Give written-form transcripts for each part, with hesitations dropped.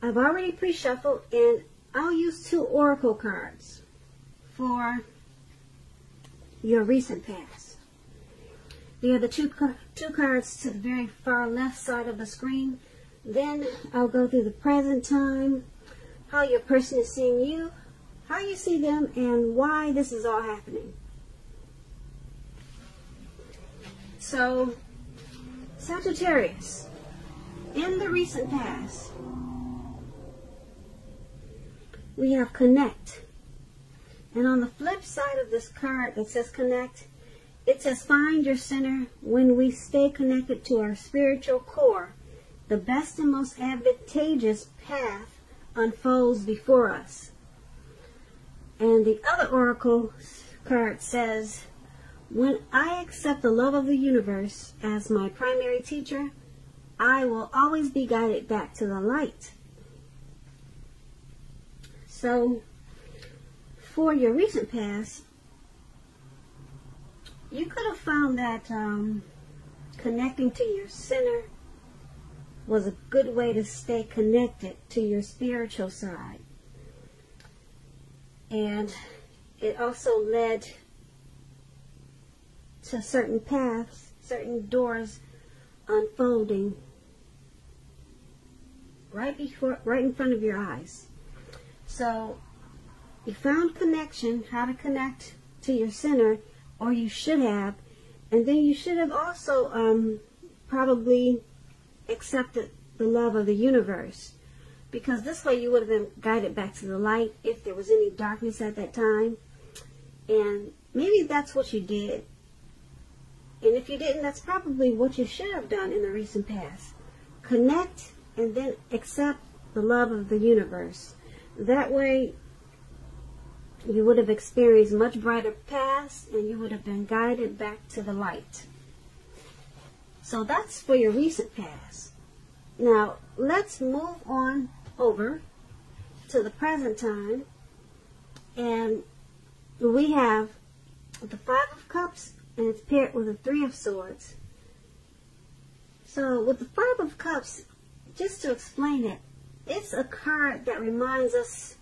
I've already pre-shuffled, and I'll use 2 oracle cards for your recent past. They are the two cards to the very far left side of the screen. Then I'll go through the present time, how your person is seeing you, how you see them, and why this is all happening. So, Sagittarius, in the recent past, we have connect. And on the flip side of this card that says connect, it says find your center. When we stay connected to our spiritual core, the best and most advantageous path unfolds before us. And the other oracle card says, when I accept the love of the universe as my primary teacher, I will always be guided back to the light. So, for your recent past, you could have found that connecting to your center was a good way to stay connected to your spiritual side. And it also led to certain paths, certain doors unfolding right in front of your eyes. So you found connection, how to connect to your center, or you should have, and then you should have also probably accepted the love of the universe, because this way you would have been guided back to the light if there was any darkness at that time. And maybe that's what you did, and if you didn't, that's probably what you should have done in the recent past. Connect and then accept the love of the universe. That way you would have experienced much brighter paths, and you would have been guided back to the light. So that's for your recent past. Now, let's move on over to the present time. And we have the 5 of Cups, and it's paired with the 3 of Swords. So with the 5 of Cups, just to explain it, it's a card that reminds us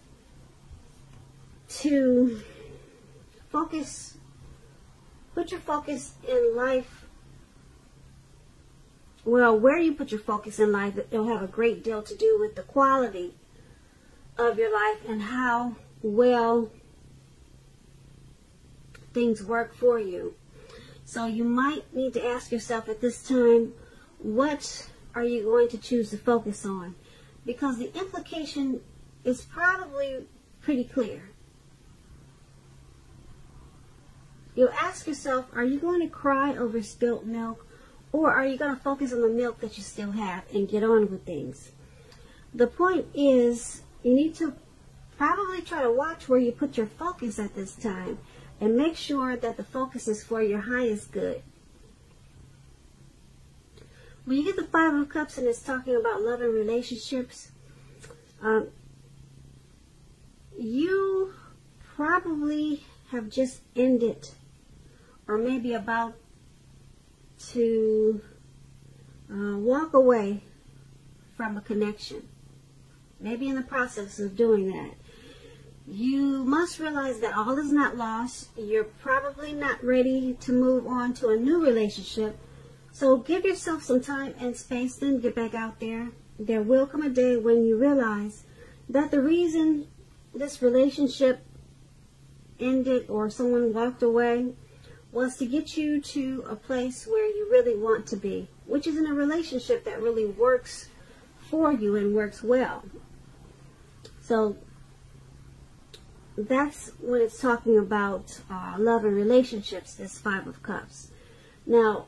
to focus, put your focus in life. Well, where you put your focus in life, it'll have a great deal to do with the quality of your life and how well things work for you. So you might need to ask yourself at this time, what are you going to choose to focus on? Because the implication is probably pretty clear. You'll ask yourself, are you going to cry over spilt milk, or are you going to focus on the milk that you still have and get on with things? The point is, you need to probably try to watch where you put your focus at this time and make sure that the focus is for your highest good. When you get the 5 of Cups and it's talking about love and relationships, you probably have just ended, or maybe about to walk away from a connection. Maybe in the process of doing that. You must realize that all is not lost. You're probably not ready to move on to a new relationship. So give yourself some time and space, then get back out there. There will come a day when you realize that the reason this relationship ended or someone walked away was to get you to a place where you really want to be, which is in a relationship that really works for you and works well. So that's when it's talking about love and relationships, this 5 of Cups. Now,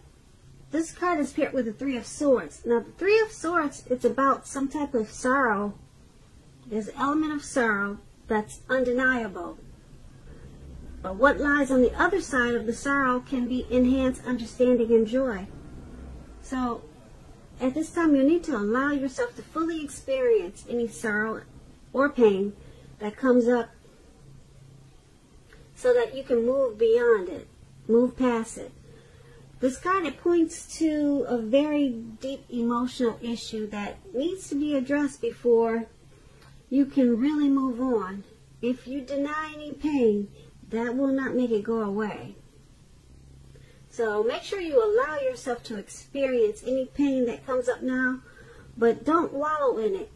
this card is paired with the 3 of Swords. Now, the 3 of Swords, it's about some type of sorrow. There's an element of sorrow that's undeniable. But what lies on the other side of the sorrow can be enhanced understanding and joy. So, at this time, you need to allow yourself to fully experience any sorrow or pain that comes up so that you can move beyond it, move past it. This card, it points to a very deep emotional issue that needs to be addressed before you can really move on. If you deny any pain, that will not make it go away. So make sure you allow yourself to experience any pain that comes up now, but don't wallow in it.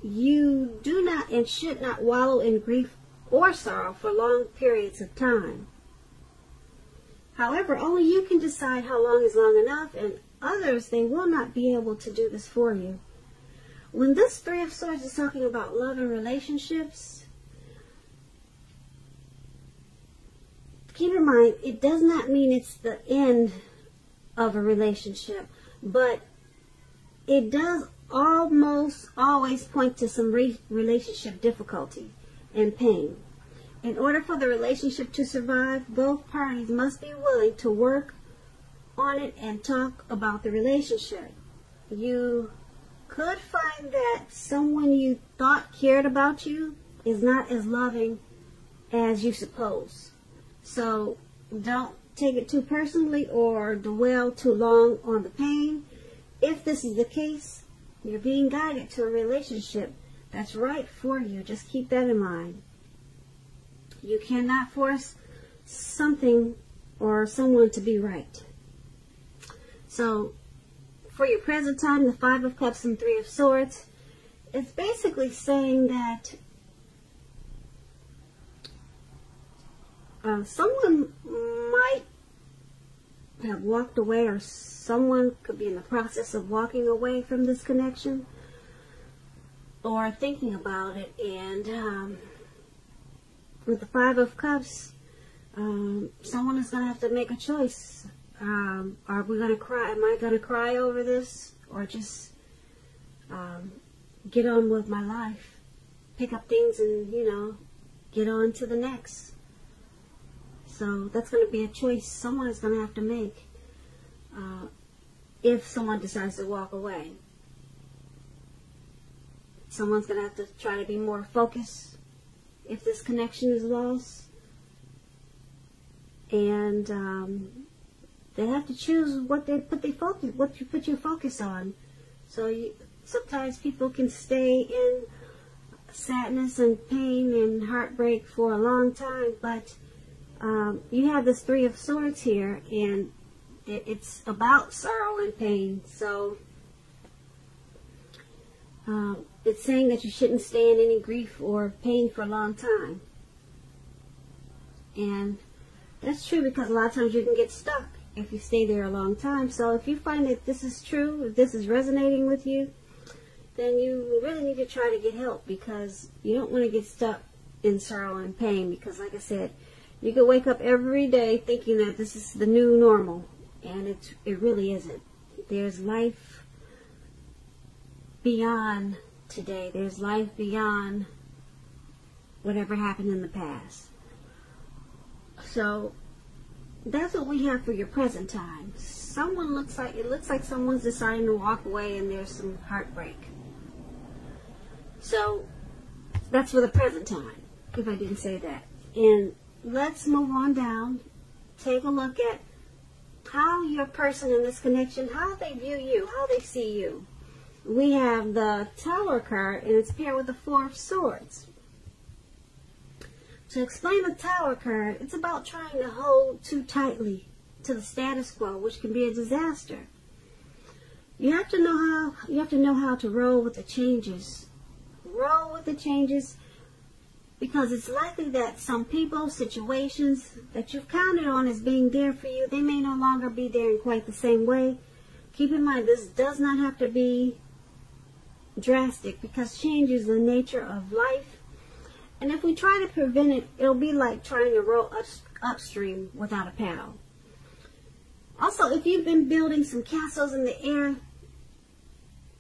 You do not and should not wallow in grief or sorrow for long periods of time. However, only you can decide how long is long enough, and others, they will not be able to do this for you. When this Three of Swords is talking about love and relationships, keep in mind, it does not mean it's the end of a relationship, but it does almost always point to some relationship difficulty and pain. In order for the relationship to survive, both parties must be willing to work on it and talk about the relationship. You could find that someone you thought cared about you is not as loving as you suppose. So don't take it too personally or dwell too long on the pain. If this is the case, you're being guided to a relationship that's right for you. Just keep that in mind. You cannot force something or someone to be right. So for your present time, the Five of Cups and Three of Swords, it's basically saying that someone might have walked away, or someone could be in the process of walking away from this connection or thinking about it. And with the Five of Cups, someone is going to have to make a choice. Are we going to cry? Am I going to cry over this, or just get on with my life, pick up things and, get on to the next? So that's going to be a choice someone is going to have to make if someone decides to walk away. Someone's going to have to try to be more focused if this connection is lost. And they have to choose what you put your focus on. So sometimes people can stay in sadness and pain and heartbreak for a long time, but you have this Three of Swords here, and it's about sorrow and pain. So it's saying that you shouldn't stay in any grief or pain for a long time. And that's true, because a lot of times you can get stuck if you stay there a long time. So if you find that this is true, if this is resonating with you, then you really need to try to get help, because you don't want to get stuck in sorrow and pain. Because like I said, you could wake up every day thinking that this is the new normal, and it really isn't. There's life beyond today. There's life beyond whatever happened in the past. So that's what we have for your present time. It looks like someone's deciding to walk away, and there's some heartbreak. So that's for the present time, if I didn't say that. And let's move on down. Take a look at how your person in this connection, how they view you, how they see you. We have the Tower card, and it's paired with the Four of Swords. To explain the Tower card, it's about trying to hold too tightly to the status quo, which can be a disaster. You have to know how to roll with the changes. Roll with the changes, because it's likely that some people, situations that you've counted on as being there for you, they may no longer be there in quite the same way. Keep in mind, this does not have to be drastic, because change is the nature of life. And if we try to prevent it, it'll be like trying to row upstream without a paddle. Also, if you've been building some castles in the air,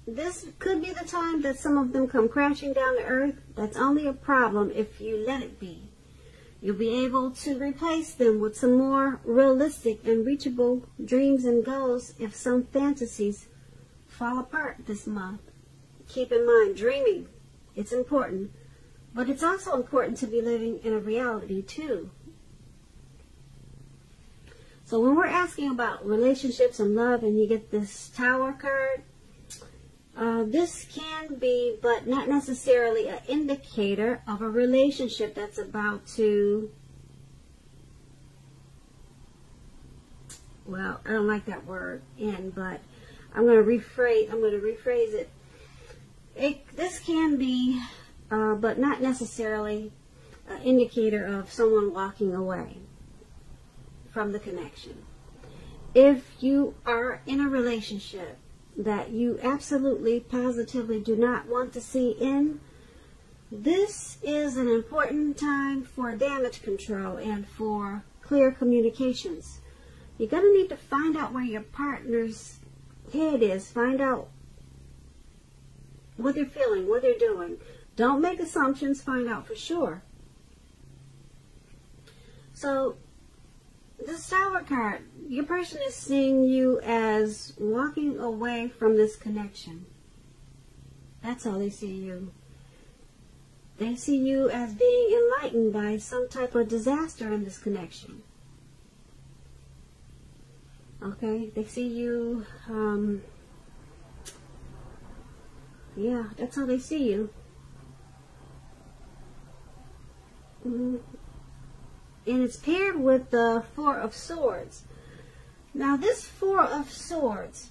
this could be the time that some of them come crashing down to earth. That's only a problem if you let it be. You'll be able to replace them with some more realistic and reachable dreams and goals if some fantasies fall apart this month. Keep in mind, dreaming, it's important. But it's also important to be living in a reality too. So when we're asking about relationships and love, and you get this Tower card, This can be, but not necessarily, an indicator of a relationship that's about to, well, I don't like that word, end, but I'm going to rephrase it. This can be, but not necessarily, an indicator of someone walking away from the connection. If you are in a relationship that you absolutely, positively do not want to see in, this is an important time for damage control and for clear communications. You're going to need to find out where your partner's head is. Find out what they're feeling, what they're doing. Don't make assumptions. Find out for sure. So, this Tower card, your person is seeing you as walking away from this connection. That's how they see you. They see you as being enlightened by some type of disaster in this connection. Okay, they see you, yeah, that's how they see you. And it's paired with the Four of Swords. Now this Four of Swords,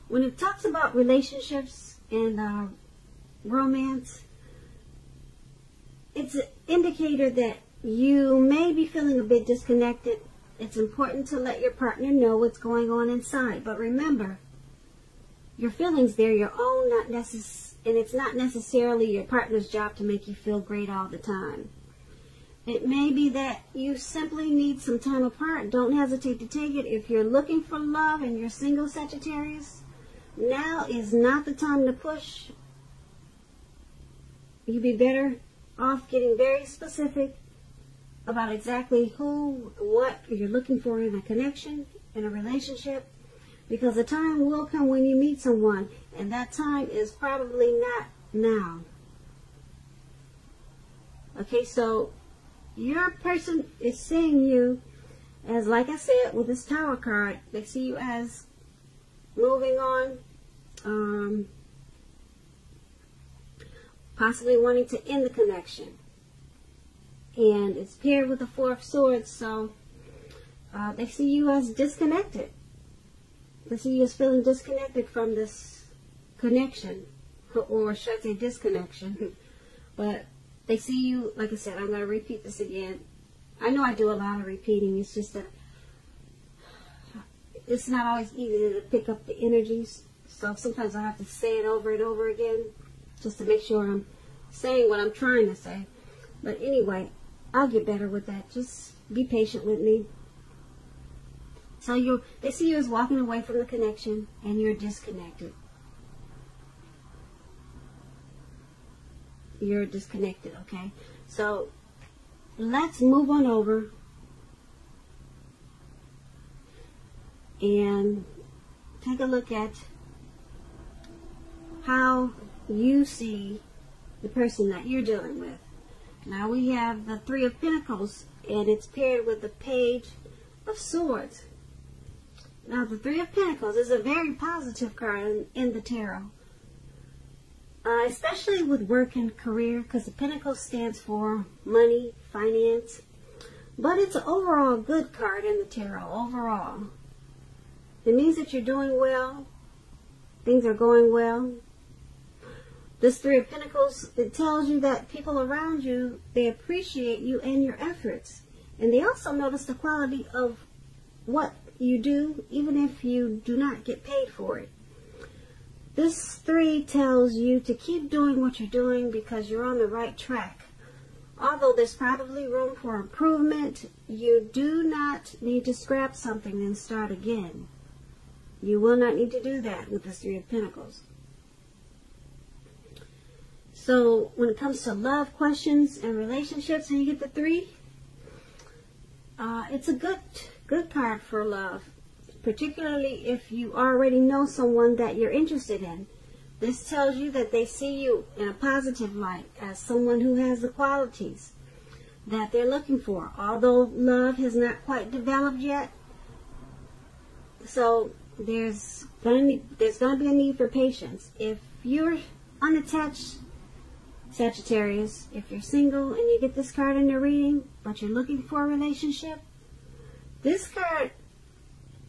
when it talks about relationships and romance, it's an indicator that you may be feeling a bit disconnected. It's important to let your partner know what's going on inside. But remember, your feelings, they're your own, and it's not necessarily your partner's job to make you feel great all the time. It may be that you simply need some time apart. Don't hesitate to take it. If you're looking for love and you're single, Sagittarius, now is not the time to push. You'd be better off getting very specific about exactly who, what you're looking for in a connection, in a relationship, because the time will come when you meet someone, and that time is probably not now. Okay, so your person is seeing you as, like I said, with this Tower card, they see you as moving on, possibly wanting to end the connection. And it's paired with the Four of Swords, so they see you as disconnected. They see you as feeling disconnected from this connection, or should I say disconnection. But they see you, like I said, I'm going to repeat this again. I know I do a lot of repeating. It's just that it's not always easy to pick up the energies. So sometimes I have to say it over and over again just to make sure I'm saying what I'm trying to say. But anyway, I'll get better with that. Just be patient with me. So they see you as walking away from the connection, and you're disconnected. You're disconnected, okay? So let's move on over and take a look at how you see the person that you're dealing with. Now we have the Three of Pentacles, and it's paired with the Page of Swords. Now the Three of Pentacles is a very positive card in the tarot, especially with work and career, because the Pentacles stands for money, finance. But it's an overall good card in the tarot, overall. It means that you're doing well, things are going well. This Three of Pentacles, it tells you that people around you, they appreciate you and your efforts. And they also notice the quality of what you do, even if you do not get paid for it. This 3 tells you to keep doing what you're doing because you're on the right track. Although there's probably room for improvement, you do not need to scrap something and start again. You will not need to do that with this Three of Pentacles. So when it comes to love questions and relationships, and you get the 3, it's a good card for love, particularly if you already know someone that you're interested in. This tells you that they see you in a positive light as someone who has the qualities that they're looking for. Although love has not quite developed yet, So there's gonna be a need for patience. If you're unattached, Sagittarius, if you're single and you get this card in your reading, but you're looking for a relationship, this card,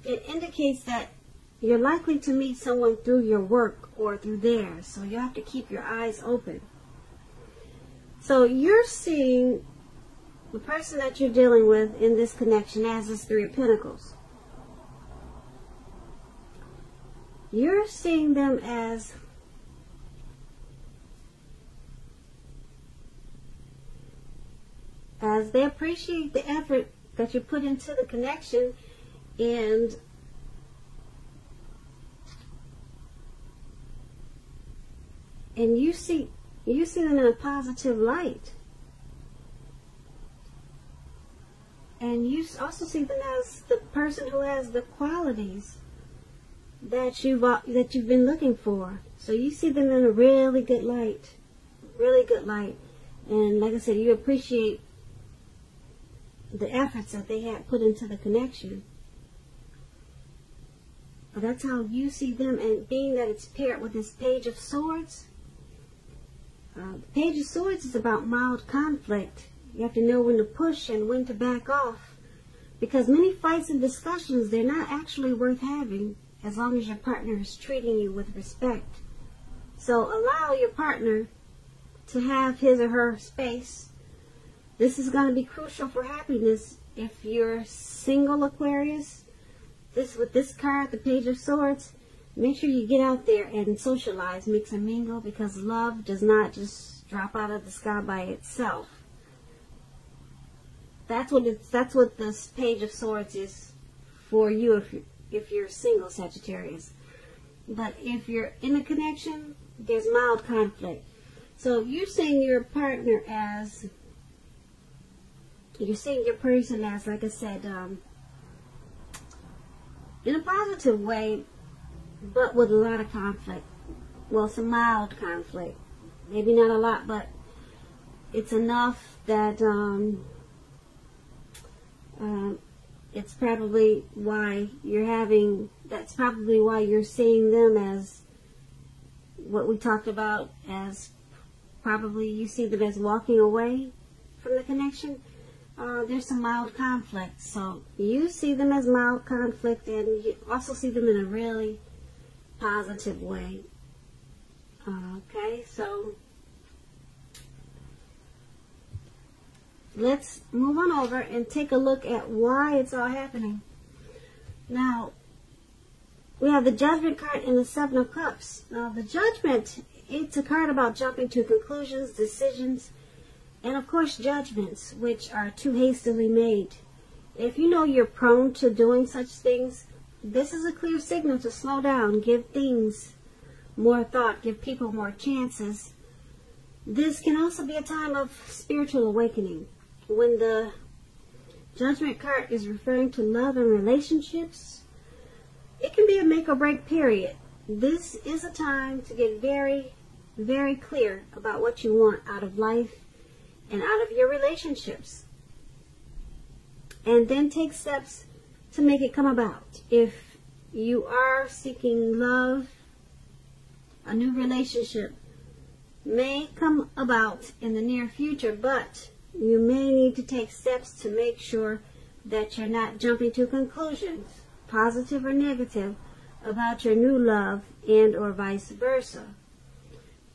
it indicates that you're likely to meet someone through your work or through theirs. So you have to keep your eyes open. So you're seeing the person that you're dealing with in this connection as this Three of Pentacles. You're seeing them as they appreciate the effort that you put into the connection, and you see them in a positive light. And you also see them as the person who has the qualities that you've been looking for. So you see them in a really good light. Really good light. And like I said, you appreciate the efforts that they had put into the connection. But that's how you see them, and being that it's paired with this Page of Swords. The Page of Swords is about mild conflict. You have to know when to push and when to back off. Because many fights and discussions, they're not actually worth having as long as your partner is treating you with respect. So allow your partner to have his or her space. This is going to be crucial for happiness. If you're single, Aquarius, with this card, the Page of Swords, make sure you get out there and socialize, mix and mingle, because love does not just drop out of the sky by itself. That's what this Page of Swords is for you if you're single, Sagittarius. But if you're in a connection, there's mild conflict. So you're seeing your partner as, you're seeing your person as, like I said, in a positive way, but with a lot of conflict. Well, some mild conflict. Maybe not a lot, but it's enough that it's probably why that's probably why you're seeing them as what we talked about, as probably you see them as walking away from the connection. There's some mild conflict. So you see them as mild conflict, and you also see them in a really positive way. Okay, so let's move on over and take a look at why it's all happening. Now, we have the Judgment card and the Seven of Cups. Now, the Judgment, it's a card about jumping to conclusions, decisions, and of course judgments, which are too hastily made. If you know you're prone to doing such things, this is a clear signal to slow down, give things more thought, give people more chances. This can also be a time of spiritual awakening. When the Judgment card is referring to love and relationships, it can be a make or break period. This is a time to get very, very clear about what you want out of life and out of your relationships, and then take steps to make it come about. If you are seeking love, a new relationship may come about in the near future, but you may need to take steps to make sure that you're not jumping to conclusions, positive or negative, about your new love, and or vice versa.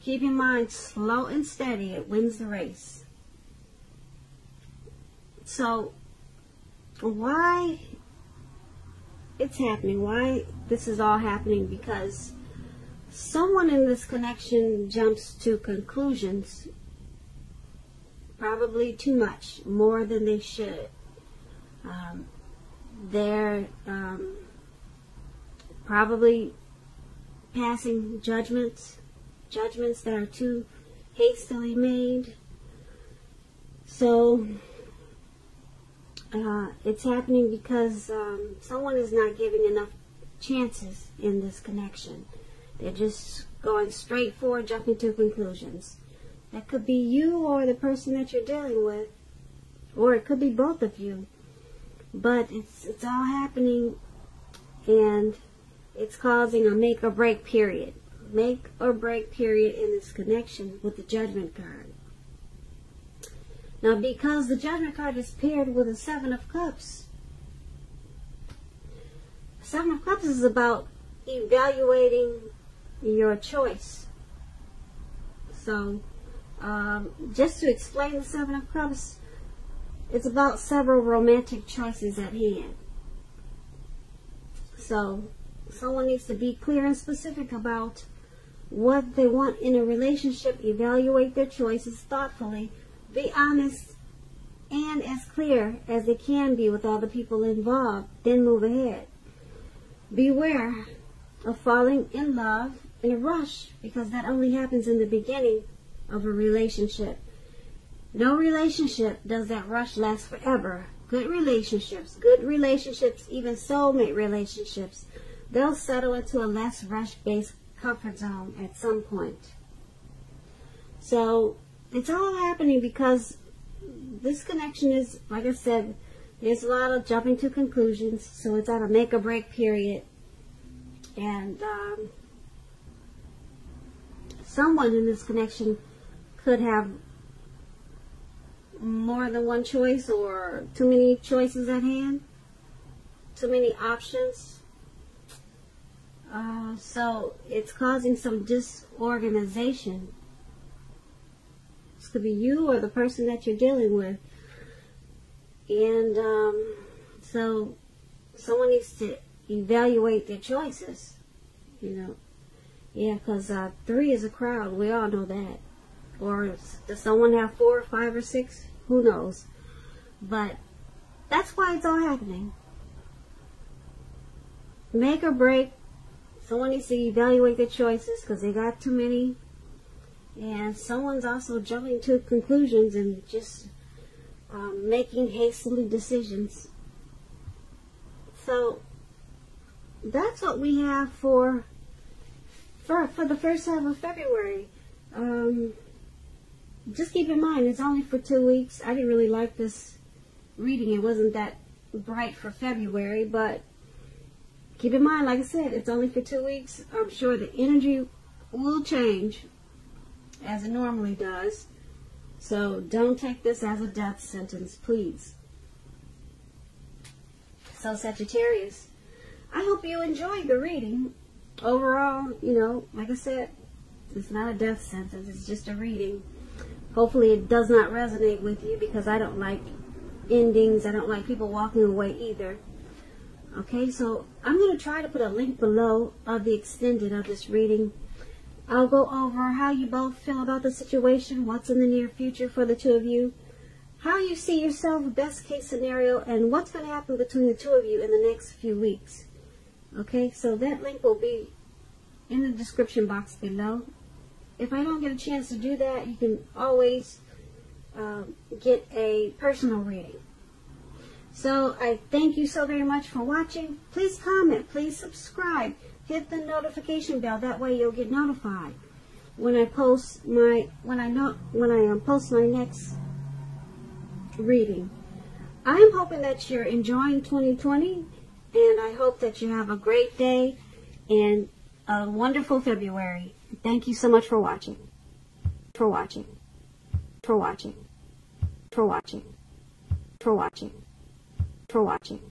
Keep in mind, slow and steady, it wins the race. So, why it's happening, why this is all happening, because someone in this connection jumps to conclusions, probably too much, more than they should. They're probably passing judgments that are too hastily made. So it's happening because someone is not giving enough chances in this connection. They're just going straight forward, jumping to conclusions. That could be you or the person that you're dealing with, or it could be both of you. But it's all happening and it's causing a make or break period. Make or break period in this connection with the Judgment card. Now, because the Judgment card is paired with the Seven of Cups, Seven of Cups is about evaluating your choice. So, just to explain the Seven of Cups, it's about several romantic choices at hand. So, someone needs to be clear and specific about what they want in a relationship, evaluate their choices thoughtfully, be honest and as clear as they can be with all the people involved, then move ahead. Beware of falling in love in a rush, because that only happens in the beginning of a relationship. No relationship does that rush last forever. Good relationships, even soulmate relationships, they'll settle into a less rush-based comfort zone at some point. So it's all happening because this connection is, like I said, there's a lot of jumping to conclusions. So it's at a make or break period. And someone in this connection could have more than one choice, or too many choices at hand, too many options. So it's causing some disorganization. This could be you or the person that you're dealing with. And so someone needs to evaluate their choices, you know. Yeah, because 3 is a crowd. We all know that. Or does someone have 4 or 5 or 6? Who knows? But that's why it's all happening. Make or break. Someone needs to evaluate their choices because they got too many. And someone's also jumping to conclusions and just making hastily decisions. So that's what we have for the first half of February. Just keep in mind, it's only for 2 weeks. I didn't really like this reading. It wasn't that bright for February, but keep in mind, like I said, it's only for 2 weeks. I'm sure the energy will change as it normally does. So don't take this as a death sentence, please. So Sagittarius, I hope you enjoyed the reading. Overall, you know, like I said, it's not a death sentence. It's just a reading. Hopefully it does not resonate with you, because I don't like endings. I don't like people walking away either. Okay, so I'm going to try to put a link below of the extended of this reading. I'll go over how you both feel about the situation, what's in the near future for the two of you, how you see yourself, best case scenario, and what's going to happen between the two of you in the next few weeks. Okay, so that link will be in the description box below. If I don't get a chance to do that, you can always get a personal reading. So I thank you so very much for watching. Please comment, please subscribe, hit the notification bell. That way you'll get notified when I post my post my next reading. I'm hoping that you're enjoying 2020, and I hope that you have a great day and a wonderful February. Thank you so much for watching. For watching. For watching. For watching. For watching. For watching.